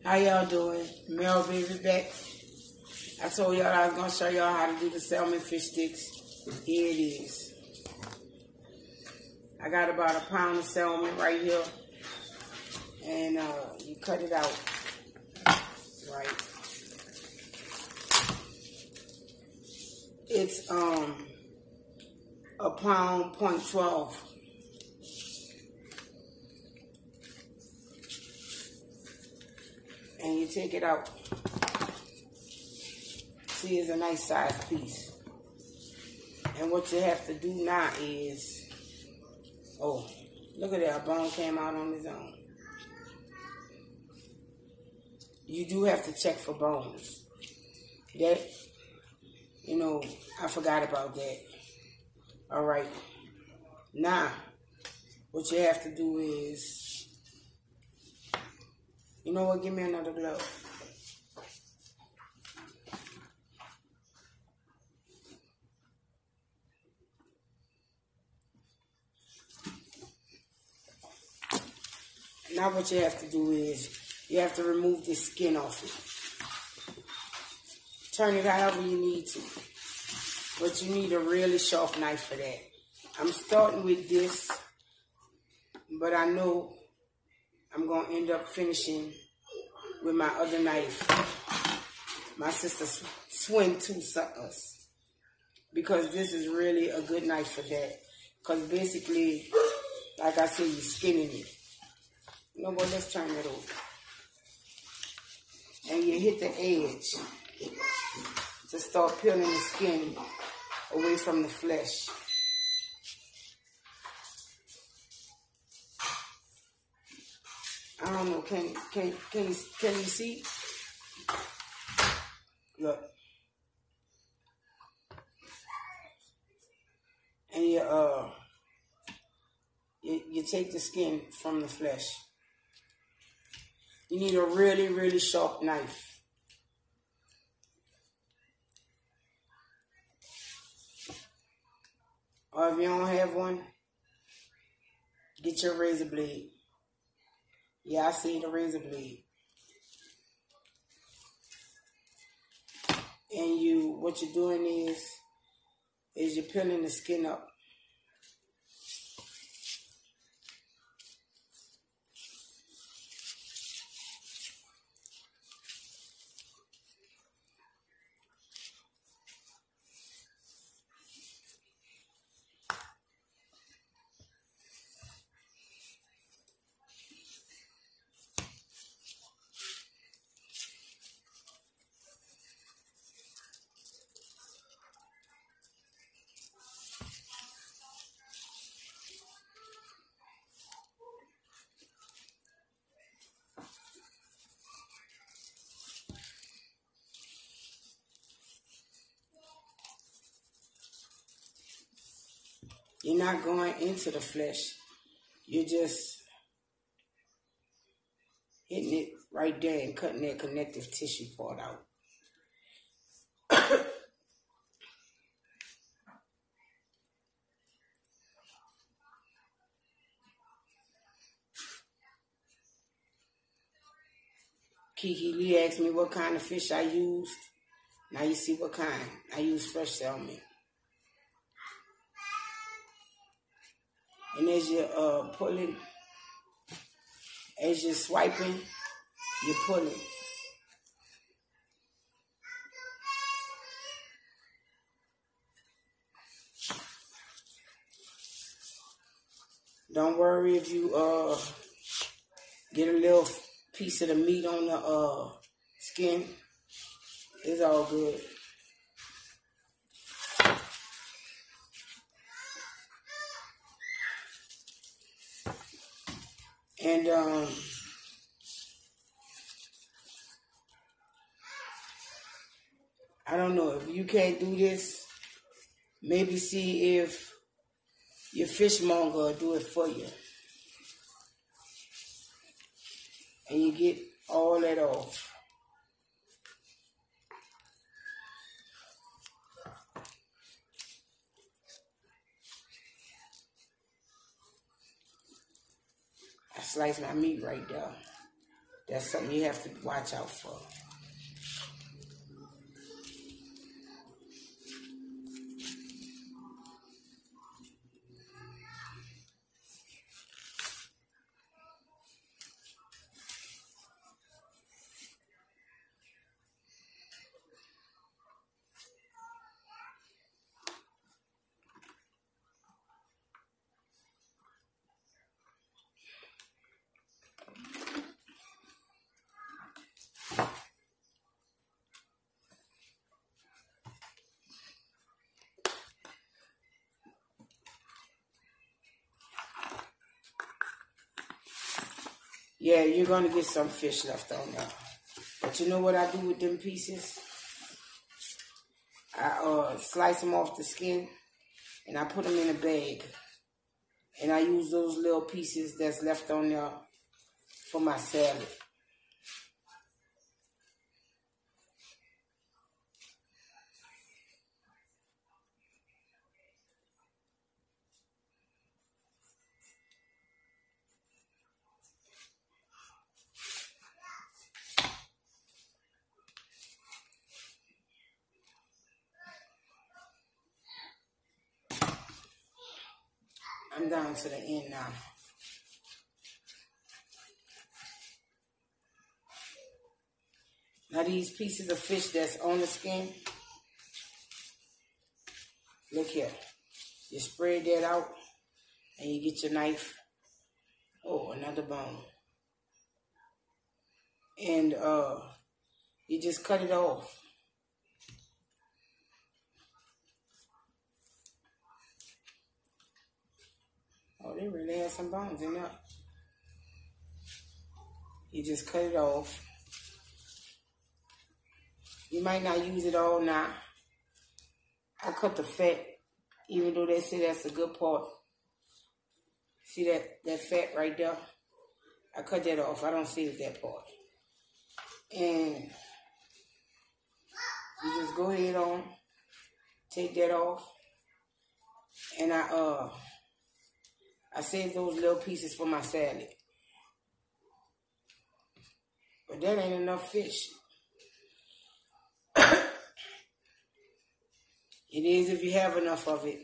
How y'all doing? Mel Baby back. I told y'all I was going to show y'all how to do the salmon fish sticks. Here it is. I got about a pound of salmon right here. And you cut it out. Right. It's a pound, 0.12. And you take it out. See, it's a nice size piece. And what you have to do now is, oh, look at that, a bone came out on his own. You do have to check for bones. That, you know, I forgot about that. All right. Now, what you have to do is, you know what? Give me another glove. Now what you have to do is, you have to remove the skin off it. Turn it however you need to. But you need a really sharp knife for that. I'm starting with this, but I know I'm going to end up finishing with my other knife. My sister swing two suckers. Because this is really a good knife for that. Because basically, like I said, you're skinning it. You know what, let's turn it over. And you hit the edge to start peeling the skin away from the flesh. I don't know, can you see? Look. And you take the skin from the flesh. You need a really, really sharp knife. Or if you don't have one, get your razor blade. Yeah, I see the razor blade. And what you're doing is you're peeling the skin up. You're not going into the flesh. You're just hitting it right there and cutting that connective tissue part out. Kiki Lee asked me what kind of fish I used. Now you see what kind. I use fresh salmon. And as you're pulling, as you're swiping, you're pulling. Don't worry if you get a little piece of the meat on the skin. It's all good. And I don't know, if you can't do this, maybe see if your fishmonger will do it for you. And you get all that off. I sliced my meat right there. That's something you have to watch out for. Yeah, you're going to get some fish left on there. But you know what I do with them pieces? I slice them off the skin and I put them in a bag. And I use those little pieces that's left on there for my salad. I'm down to the end now. Now these pieces of fish that's on the skin, look here. You spread that out and you get your knife. Oh, another bone. And you just cut it off. Oh, they really have some bones in there. You just cut it off. You might not use it all now. I cut the fat, even though they say that's a good part. See that fat right there? I cut that off. I don't save that part. And you just go ahead on, take that off. And I save those little pieces for my salad. But that ain't enough fish. It is if you have enough of it.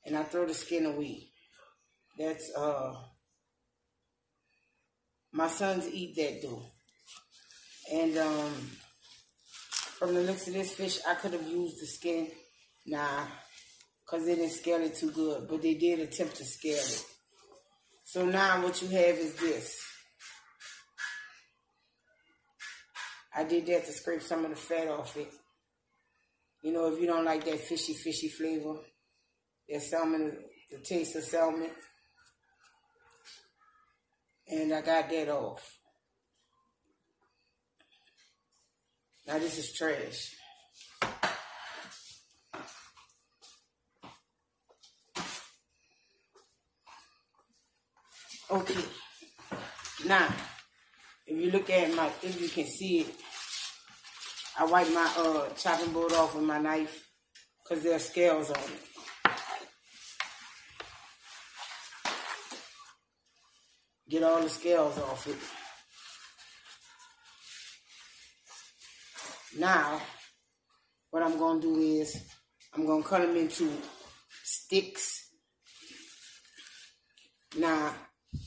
And I throw the skin away. That's, my sons eat that though. And from the looks of this fish, I could have used the skin. Nah, because they didn't scale it too good. But they did attempt to scale it. So now what you have is this. I did that to scrape some of the fat off it. You know, if you don't like that fishy flavor, that salmon, the taste of salmon. And I got that off. Now this is trash. Okay. Now, if you look at if you can see it, I wipe my chopping board off with my knife because there are scales on it. Get all the scales off it. Now, what I'm going to do is I'm going to cut them into sticks. Now,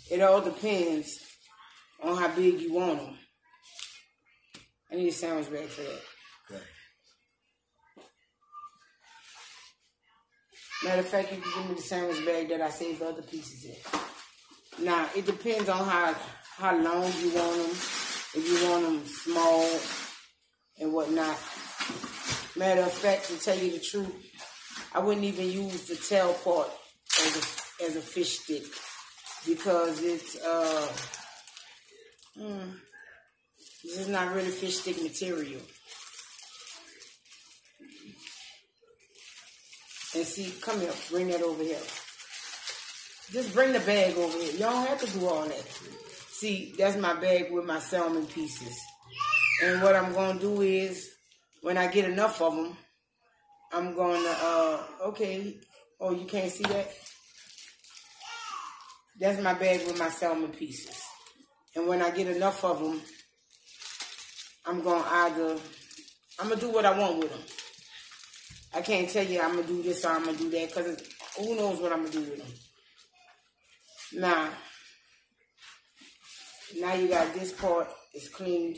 it all depends on how big you want them. I need a sandwich bag for that. Okay. Matter of fact, you can give me the sandwich bag that I saved the other pieces in. Now, it depends on how long you want them. If you want them small and whatnot. Matter of fact, to tell you the truth, I wouldn't even use the tail part as a fish stick. Because it's this is not really fish stick material. And see, come here, bring that over here. Just bring the bag over here. You don't have to do all that. See, that's my bag with my salmon pieces. And what I'm going to do is, when I get enough of them, I'm going to, okay. Oh, you can't see that? That's my bag with my salmon pieces. And when I get enough of them, I'm going to do what I want with them. I can't tell you I'm going to do this or I'm going to do that, because who knows what I'm going to do with them. Now you got this part is cleaned.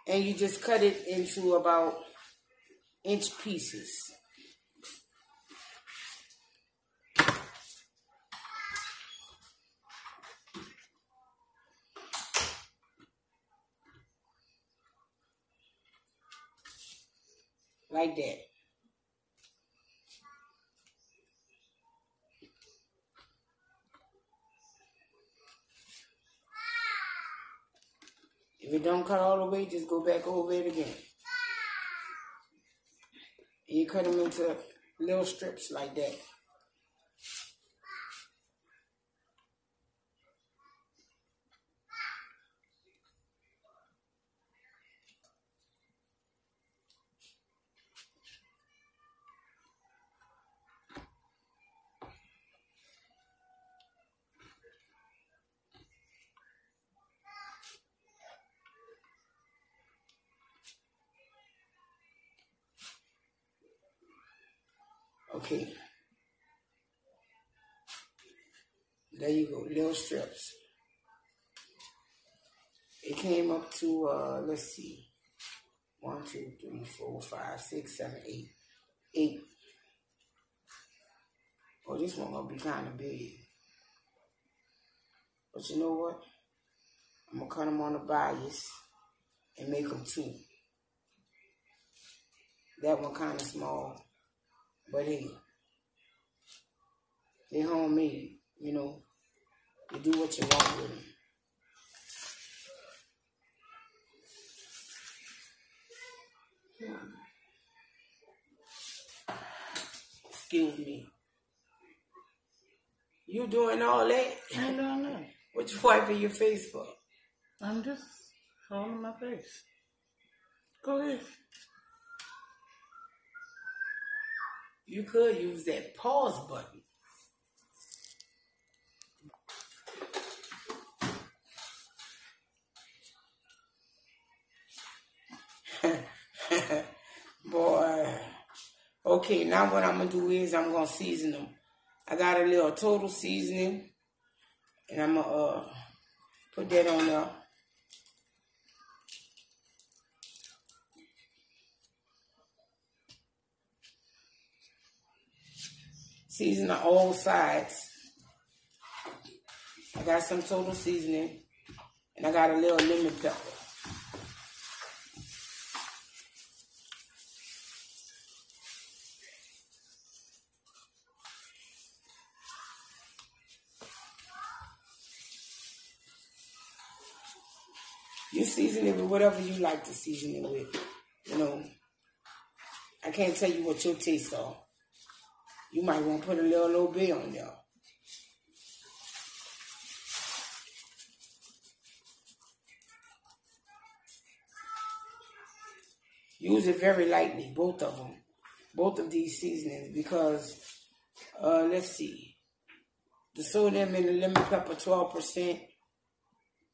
And you just cut it into about inch pieces. Like that. If it don't cut all the way, just go back over it again. And you cut them into little strips like that. Okay. There you go, little strips. It came up to, let's see, 1, 2, 3, 4, 5, 6, 7, 8. 8. Oh, this one gonna be kind of big. But you know what? I'm gonna cut them on the bias and make them 2. That one kind of small, but hey, they're homemade, you know. You do what you want with them. Excuse me. You doing all that? I don't know. What you wiping your face for? I'm just holding my face. Go ahead. You could use that pause button. Boy. Okay, now what I'm going to do is I'm going to season them. I got a little total seasoning. And I'm going to put that on there. Season on all sides. I got some total seasoning. And I got a little lemon pepper. You season it with whatever you like to season it with. You know, I can't tell you what your tastes are. You might want to put a little bit on there. Use it very lightly, both of them. Both of these seasonings, because, let's see. The sodium and the lemon pepper, 12%.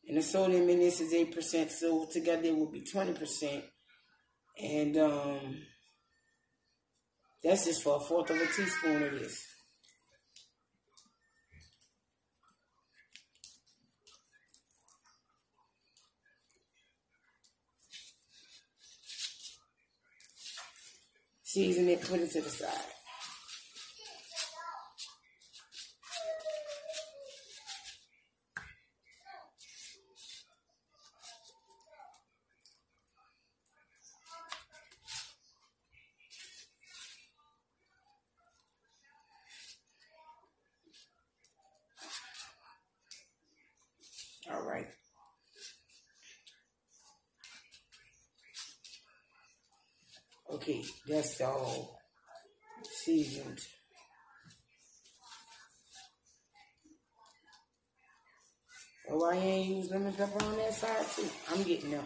And the sodium in this is 8%, so together it will be 20%. And that's just for 1/4 of a teaspoon of this. Season it, put it to the side. All right. Okay, that's all seasoned. Oh, why you ain't use lemon pepper on that side too? I'm getting them.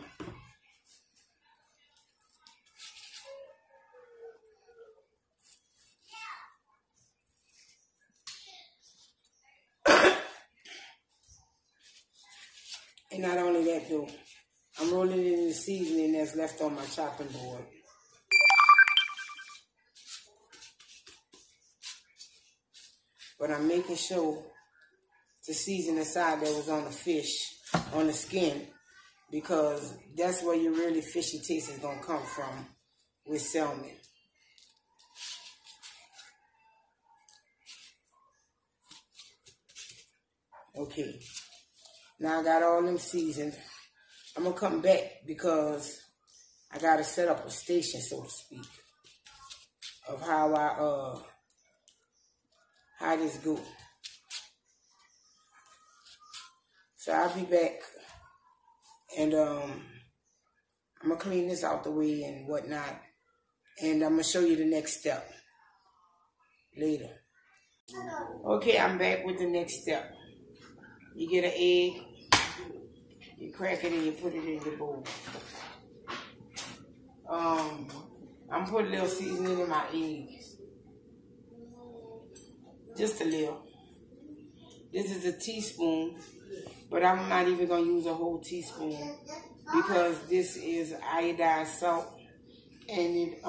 And not only that though, I'm rolling it in the seasoning that's left on my chopping board. But I'm making sure to season the side that was on the fish, on the skin, because that's where your really fishy taste is going to come from with salmon. Okay, now I got all them seasoned. I'm going to come back because I got to set up a station, so to speak, of how this go. So I'll be back, and I'm going to clean this out the way and whatnot, and I'm going to show you the next step later. Okay, I'm back with the next step. You get an egg, you crack it and you put it in the bowl. I'm putting a little seasoning in my eggs. Just a little. This is a teaspoon, but I'm not even going to use a whole teaspoon because this is iodized salt and it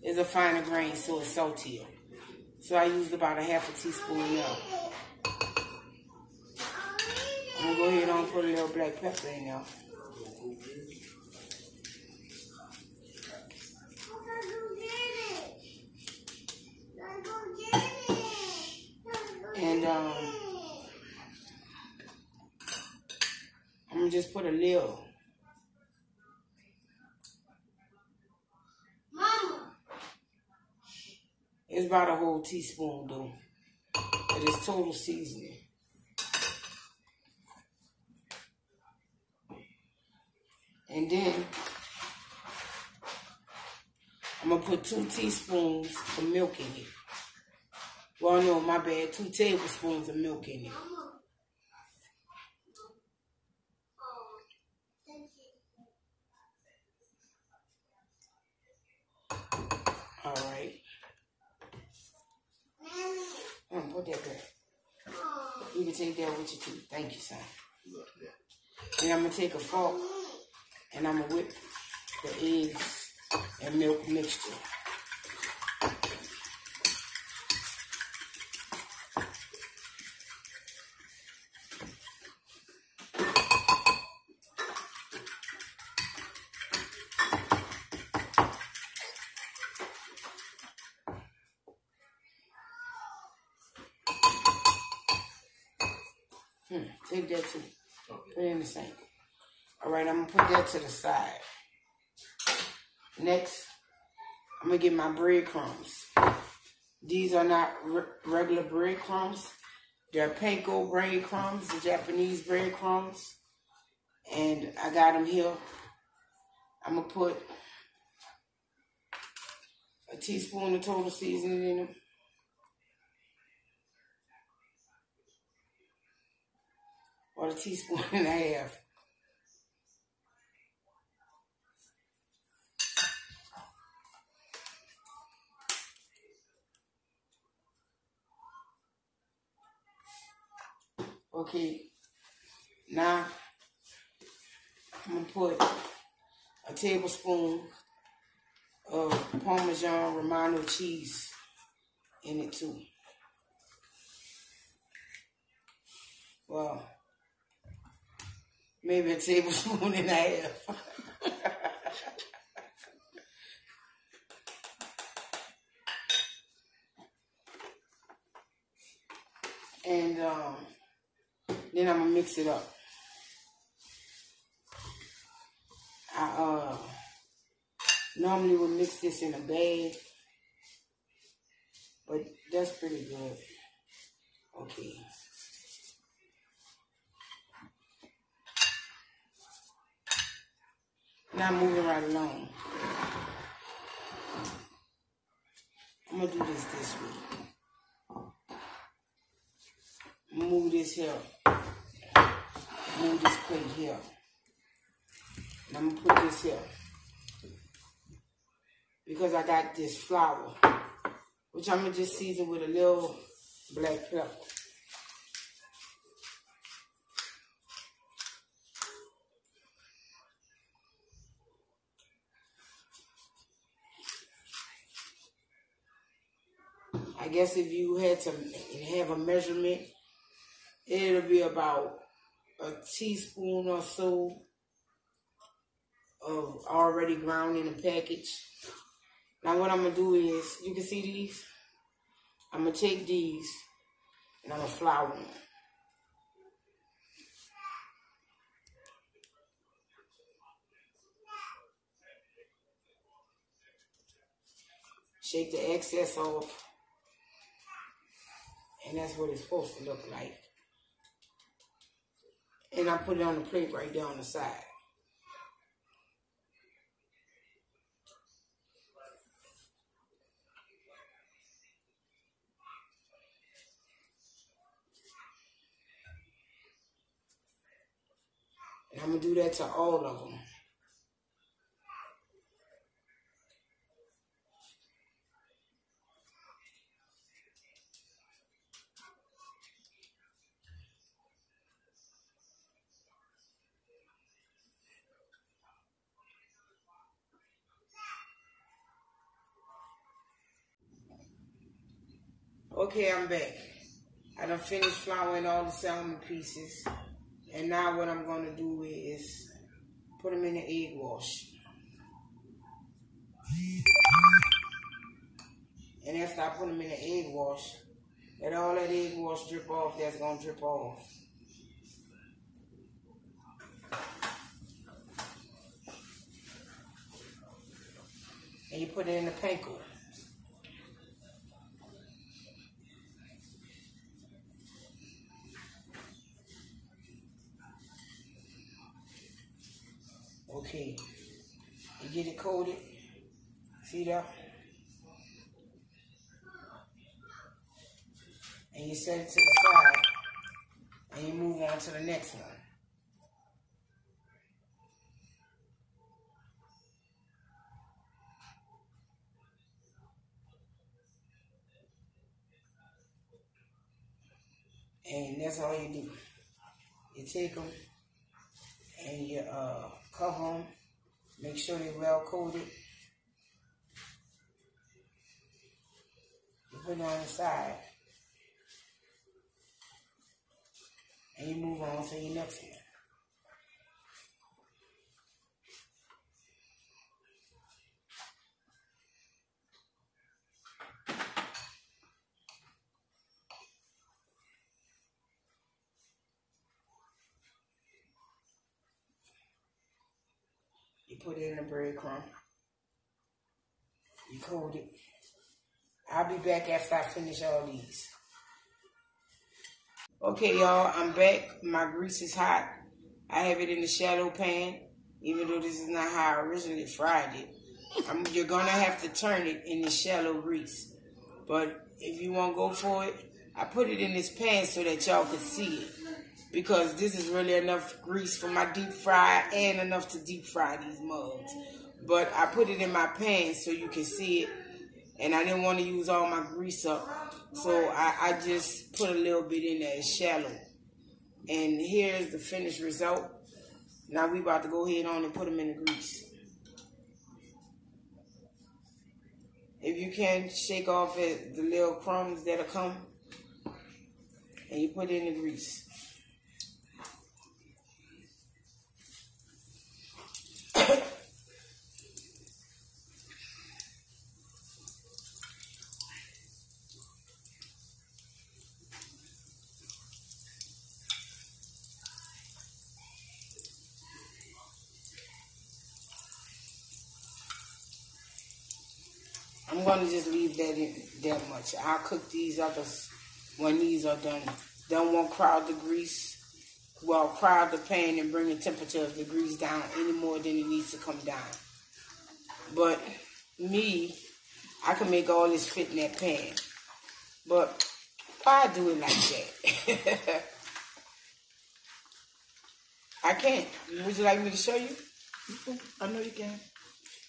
is a finer grain, so it's saltier. So I used about a half a teaspoon now. I'm going to go ahead and put a little black pepper in there. And I'm going to just put a little. It's about a whole teaspoon though. It is total seasoning. And then I'm going to put 2 teaspoons of milk in it. Well, no, my bad. 2 tablespoons of milk in it. All right. Put that back. You can take that with you too. Thank you, son. And I'm going to take a fork and I'm going to whip the eggs and milk mixture. Take that too. Put it in the sink. All right, I'm going to put that to the side. Next, I'm going to get my breadcrumbs. These are not regular breadcrumbs. They're panko breadcrumbs, the Japanese breadcrumbs. And I got them here. I'm going to put a teaspoon of total seasoning in them. Or a teaspoon and a half. Okay, now I'm going to put a tablespoon of Parmesan Romano cheese in it too. Well, maybe a tablespoon and a half. And then I'm going to mix it up. I normally would mix this in a bag, but that's pretty good. Okay. Now moving right along. I'm going to do this way. Move this here. Move this plate here. And I'm going to put this here. Because I got this flour, which I'm going to just season with a little black pepper. I guess if you had to have a measurement, it'll be about a teaspoon or so of already ground in the package. Now what I'm going to do is, you can see these? I'm going to take these and I'm going to flour them. Shake the excess off. And that's what it's supposed to look like. And I put it on the plate right there on the side. And I'm going to do that to all of them. Okay, I'm back. I done finished flouring all the salmon pieces. And now what I'm going to do is put them in the egg wash. And after I put them in the egg wash, let all that egg wash drip off, that's going to drip off. And you put it in the panko. Okay, you get it coated, see that? And you set it to the side, and you move on to the next one. And that's all you do. You take them, and you cover them, make sure they're well coated. You put it on the side, and you move on to your next one. You put it in the breadcrumb. You coat it. I'll be back after I finish all these. Okay, y'all, I'm back. My grease is hot. I have it in the shallow pan, even though this is not how I originally fried it. You're going to have to turn it in the shallow grease. But if you want to go for it, I put it in this pan so that y'all can see it. Because this is really enough grease for my deep fry and enough to deep fry these mugs. But I put it in my pan so you can see it. And I didn't want to use all my grease up. So I just put a little bit in there, it's shallow. And here's the finished result. Now we about to go ahead on and put them in the grease. If you can, shake off the little crumbs that'll come. And you put it in the grease. I'm going to just leave that in that much. I'll cook these others when these are done. Don't want to crowd the grease. Well, crowd the pan and bring the temperature of the grease down any more than it needs to come down. But me, I can make all this fit in that pan. But why do it like that? I can't. Would you like me to show you? I know you can.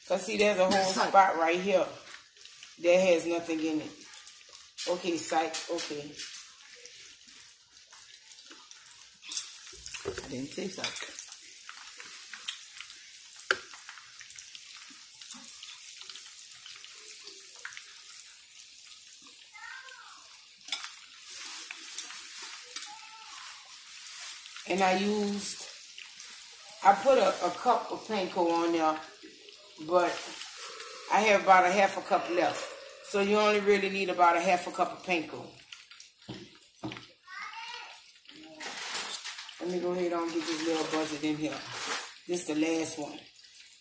Because see, there's a whole spot right here that has nothing in it. Okay, psych. Okay. I didn't say psych. And I put a cup of panko on there, but I have about a half a cup left. So you only really need about a half a cup of panko. Let me go ahead and get this little buzzard in here. This is the last one.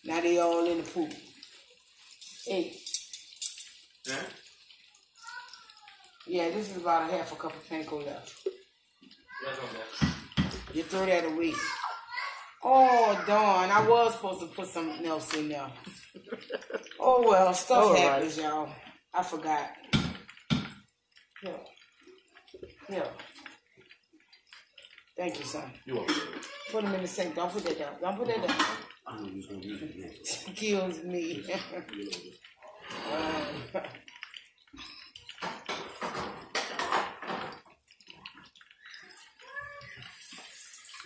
Now they all in the pool. Hey. Yeah? Yeah, this is about a half a cup of panko left. That's okay. You throw that away. Oh, darn. I was supposed to put something else in there. Oh, well. Stuff happens, y'all. I forgot. Here. Here. Thank you, son. You want to put them in the sink. Don't put that down. Don't put that down. I know you're going to use it. Kills me.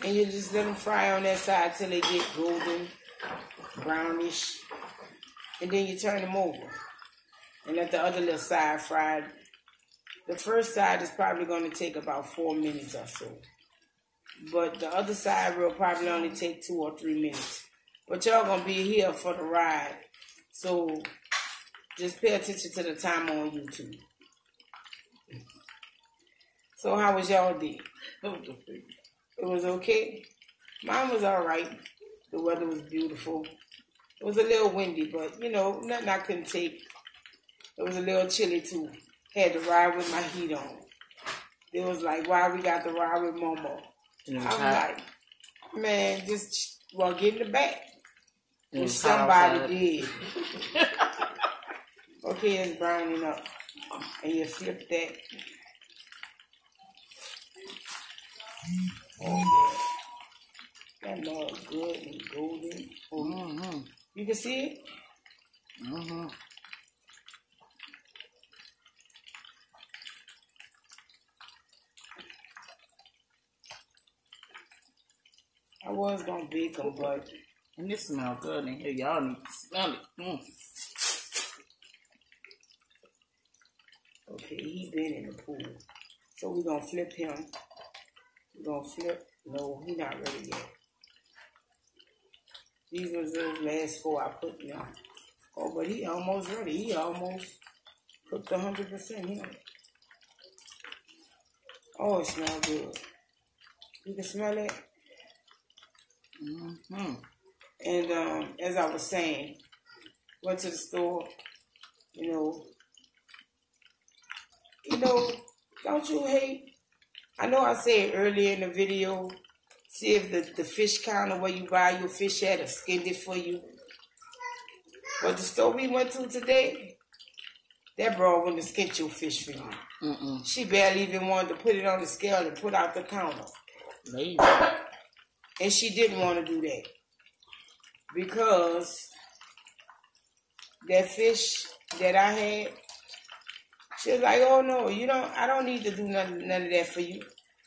And you just let them fry on that side till they get golden, brownish. And then you turn them over. And let the other little side fry. The first side is probably going to take about 4 minutes or so. But the other side will probably only take 2 or 3 minutes. But y'all going to be here for the ride. So just pay attention to the time on YouTube. So how was y'all day? It was okay. Mine was all right. The weather was beautiful. It was a little windy, but, you know, nothing I couldn't take. It was a little chilly, too. Had to ride with my heat on. It was like, why we got to ride with Momo? I'm like, man, just, well, get in the back. Which somebody did. Okay, it's browning up. And you flip that. Oh, yeah. That looks good and golden. Oh, you can see it? I was going to bake them, but... And this smells good in here. Y'all need to smell it. Okay, he been in the pool. So we're going to flip him. We're going to flip. No, he not ready yet. These was those last 4 I put now. Oh, but he almost ready. He almost cooked 100% here. Oh, it smells good. You can smell it? And as I was saying, went to the store, you know, don't you hate? I know I said earlier in the video, see if the fish counter where you buy your fish at has skinned it for you. But the store we went to today, that bro wouldn't have skinned your fish for you. She barely even wanted to put it on the scale and put out the counter. Maybe. And she didn't want to do that. Because that fish that I had, she was like, oh no, I don't need to do none of that for you.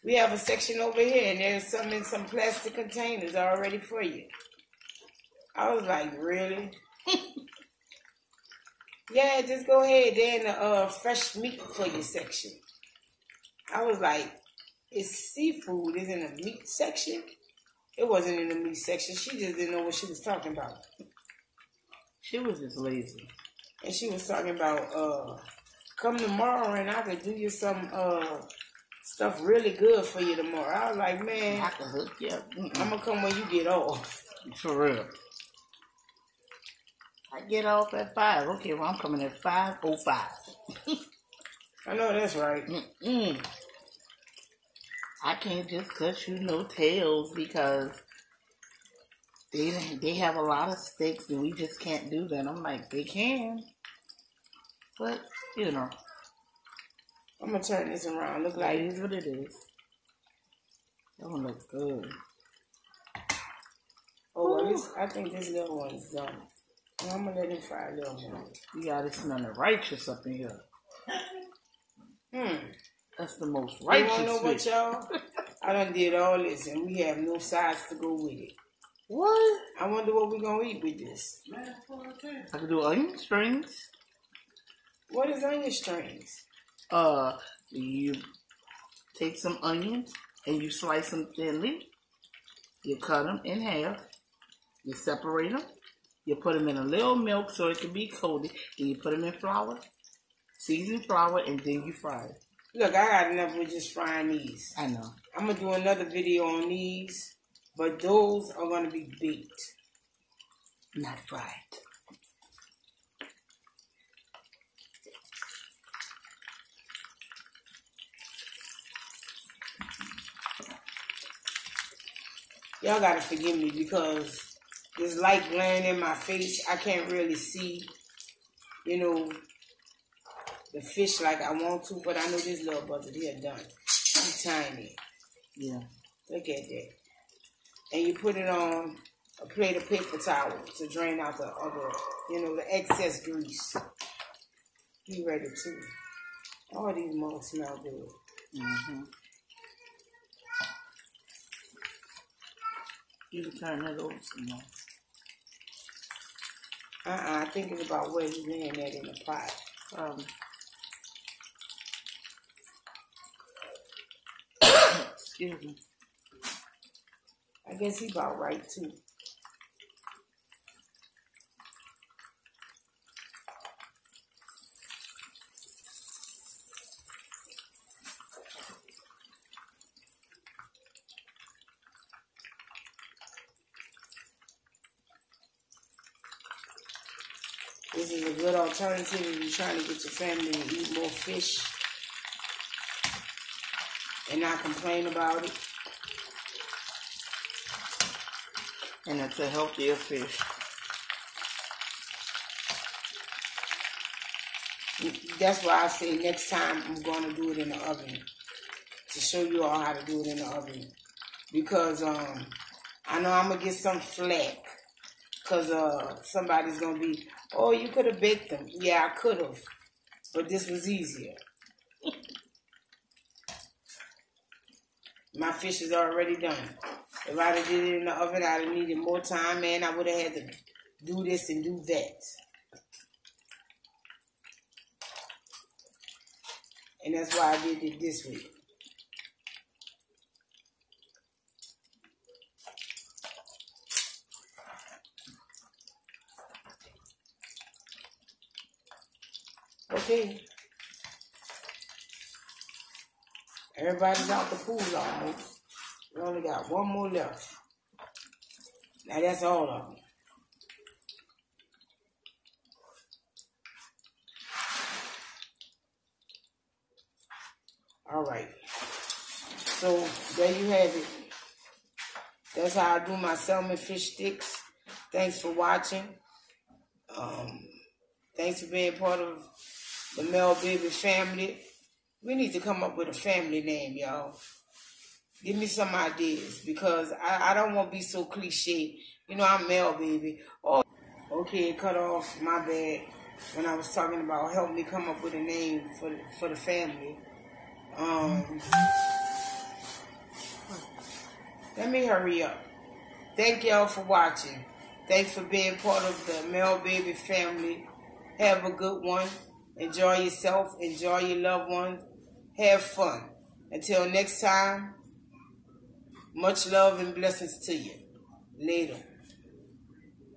We have a section over here and there's some in some plastic containers already for you. I was like, really? Yeah, just go ahead. They're in the fresh meat for you section. I was like, it's seafood is in the meat section? It wasn't in the meat section. She just didn't know what she was talking about. She was just lazy. And she was talking about, come tomorrow and I could do you some stuff really good for you tomorrow. I was like, man, I can hook you up. I'm going to come when you get off. For real. I get off at 5. Okay, well, I'm coming at 5:05. I know that's right. I can't just cut you no tails because they have a lot of steaks and we just can't do that. I'm like, they can. But, you know. I'm going to turn this around. Look like it is what it is. That one looks good. Oh, well, I think this little one is done. I'm going to let it fry a little more. You got it smelling righteous up in here. That's the most righteous. You want to know what, y'all? I done did all this and we have no sides to go with it. What? I wonder what we're going to eat with this. I could do onion strings. What is onion strings? You take some onions and you slice them thinly You cut them in half. You separate them. You put them in a little milk so it can be coated. Then you put them in flour, seasoned flour, and then you fry it. Look, I got enough with just frying these. I know. I'm going to do another video on these, but those are going to be baked. Not fried. Y'all got to forgive me because this light glaring in my face, I can't really see, you know, the fish like I want to, but I know this little buzzard here done. He's tiny. Yeah. Look at that. And you put it on a plate of paper towel to drain out the other, you know, the excess grease. Be ready too. All these mugs smell good. Mm-hmm. You can turn that over some more. I think it's about where he's laying that in the pot. Excuse me. I guess he's about right too. This is a good alternative if you're trying to get your family to eat more fish and not complain about it. And it's a healthier fish. That's why I say next time I'm going to do it in the oven to show you all how to do it in the oven. Because I know I'm going to get some flack. Because somebody's going to be, oh, you could have baked them. Yeah, I could have. But this was easier. My fish is already done. If I'd have did it in the oven, I'd have needed more time, and I would have had to do this and do that. And that's why I did it this way. Okay. Everybody's out the pool almost. We only got one more left. Now that's all of them. All right. So there you have it. That's how I do my salmon fish sticks. Thanks for watching. Thanks for being part of the Mel Baby family. We need to come up with a family name, y'all. Give me some ideas because I don't want to be so cliche. You know, I'm Mel Baby. Oh, okay, cut off. My bad. When I was talking about help me come up with a name for the family. Let me hurry up. Thank y'all for watching. Thanks for being part of the Mel Baby family. Have a good one. Enjoy yourself. Enjoy your loved ones. Have fun. Until next time, much love and blessings to you. Later.